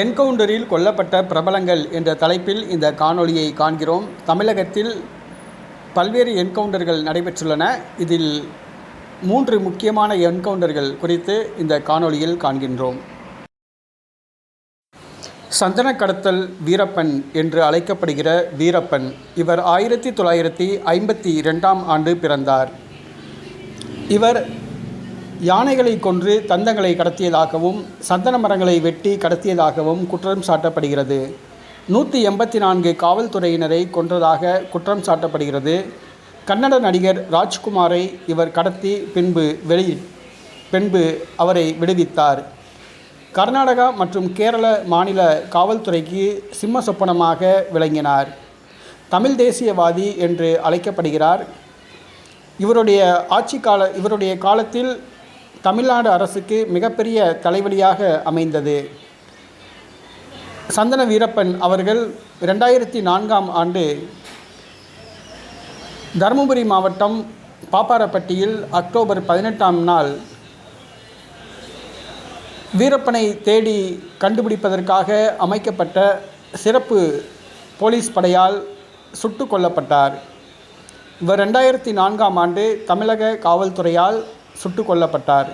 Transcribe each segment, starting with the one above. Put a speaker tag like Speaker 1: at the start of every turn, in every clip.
Speaker 1: என்கவுண்டரில் கொல்லப்பட்ட பிரபலங்கள் என்ற தலைப்பில் இந்த காணொளியை காண்கிறோம். தமிழகத்தில் பல்வேறு என்கவுண்டர்கள் நடைபெற்றுள்ளன. இதில் 3 முக்கியமான என்கவுண்டர்கள் குறித்து இந்த காணொளியில் காண்கின்றோம். சந்தன கடத்தல் வீரப்பன் என்று அழைக்கப்படுகிற வீரப்பன், இவர் 1952ஆம் ஆண்டு பிறந்தார். இவர் யானைகளை கொன்று தந்தங்களை கடத்தியதாகவும் சந்தன மரங்களை வெட்டி கடத்தியதாகவும் குற்றம் சாட்டப்படுகிறது. 184 காவல்துறையினரை கொன்றதாக குற்றம் சாட்டப்படுகிறது. கன்னட நடிகர் ராஜ்குமாரை இவர் கடத்தி பின்பு அவரை விடுவித்தார். கர்நாடகா மற்றும் கேரள மாநில காவல்துறைக்கு சிம்ம சொப்பனமாக விளங்கினார். தமிழ் தேசியவாதி என்று அழைக்கப்படுகிறார். இவருடைய காலத்தில் தமிழ்நாடு அரசுக்கு மிகப்பெரிய தலைவலியாக அமைந்தது. சந்தன வீரப்பன் அவர்கள் 2004ஆம் ஆண்டு தருமபுரி மாவட்டம் பாப்பாரப்பட்டியில் அக்டோபர் 18ஆம் நாள் வீரப்பனை தேடி கண்டுபிடிப்பதற்காக அமைக்கப்பட்ட சிறப்பு போலீஸ் படையால் சுட்டு கொல்லப்பட்டார். இவர் 2004ஆம் ஆண்டு தமிழக காவல்துறையால் சுட்டு கொல்லப்பட்டார்.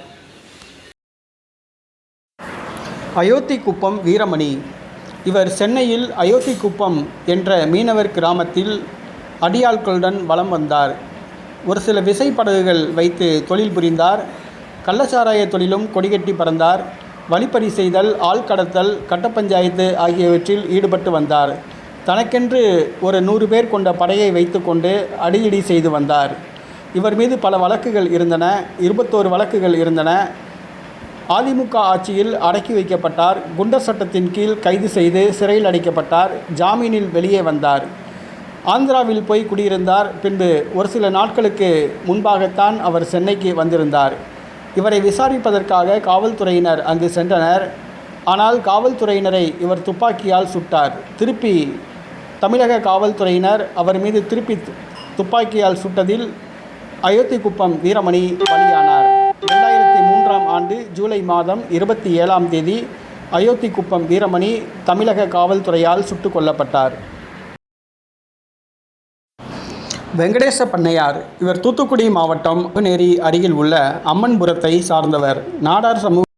Speaker 1: அயோத்திக்குப்பம் வீரமணி, இவர் சென்னையில் அயோத்திக்குப்பம் என்ற மீனவர் கிராமத்தில் அடியாட்களுடன் வலம் வந்தார். ஒரு சில விசைப்படகுகள் வைத்து தொழில் புரிந்தார். கள்ளச்சாராய தொழிலும் கொடிகட்டி பறந்தார். வழிப்பறி செய்தல், ஆள் கடத்தல், கட்ட பஞ்சாயத்து ஆகியவற்றில் ஈடுபட்டு வந்தார். தனக்கென்று ஒரு 100 பேர் கொண்ட படையை வைத்து கொண்டு அடியடி செய்து வந்தார். இவர் மீது பல வழக்குகள் இருந்தன. 21 வழக்குகள் இருந்தன. அதிமுக ஆட்சியில் அடக்கி வைக்கப்பட்டார். குண்டர் சட்டத்தின் கீழ் கைது செய்து சிறையில் அடைக்கப்பட்டார். ஜாமீனில் வெளியே வந்தார். ஆந்திராவில் போய் குடியிருந்தார். பின்பு ஒரு சில நாட்களுக்கு முன்பாகத்தான் அவர் சென்னைக்கு வந்திருந்தார். இவரை விசாரிப்பதற்காக காவல்துறையினர் அங்கு சென்றனர். ஆனால் காவல்துறையினரை இவர் துப்பாக்கியால் சுட்டார். திருப்பி தமிழக காவல்துறையினர் அவர் மீது திருப்பி துப்பாக்கியால் சுட்டதில் அயோத்திக்குப்பம் வீரமணி பலியானார். 2003ஆம் ஆண்டு ஜூலை மாதம் 27ஆம் தேதி அயோத்திக்குப்பம் வீரமணி தமிழக காவல்துறையால் சுட்டுக் கொல்லப்பட்டார். வெங்கடேச பண்ணையார், இவர் தூத்துக்குடி மாவட்டம் நேரி அருகில் உள்ள அம்மன்புரத்தை சார்ந்தவர். நாடார் சமூக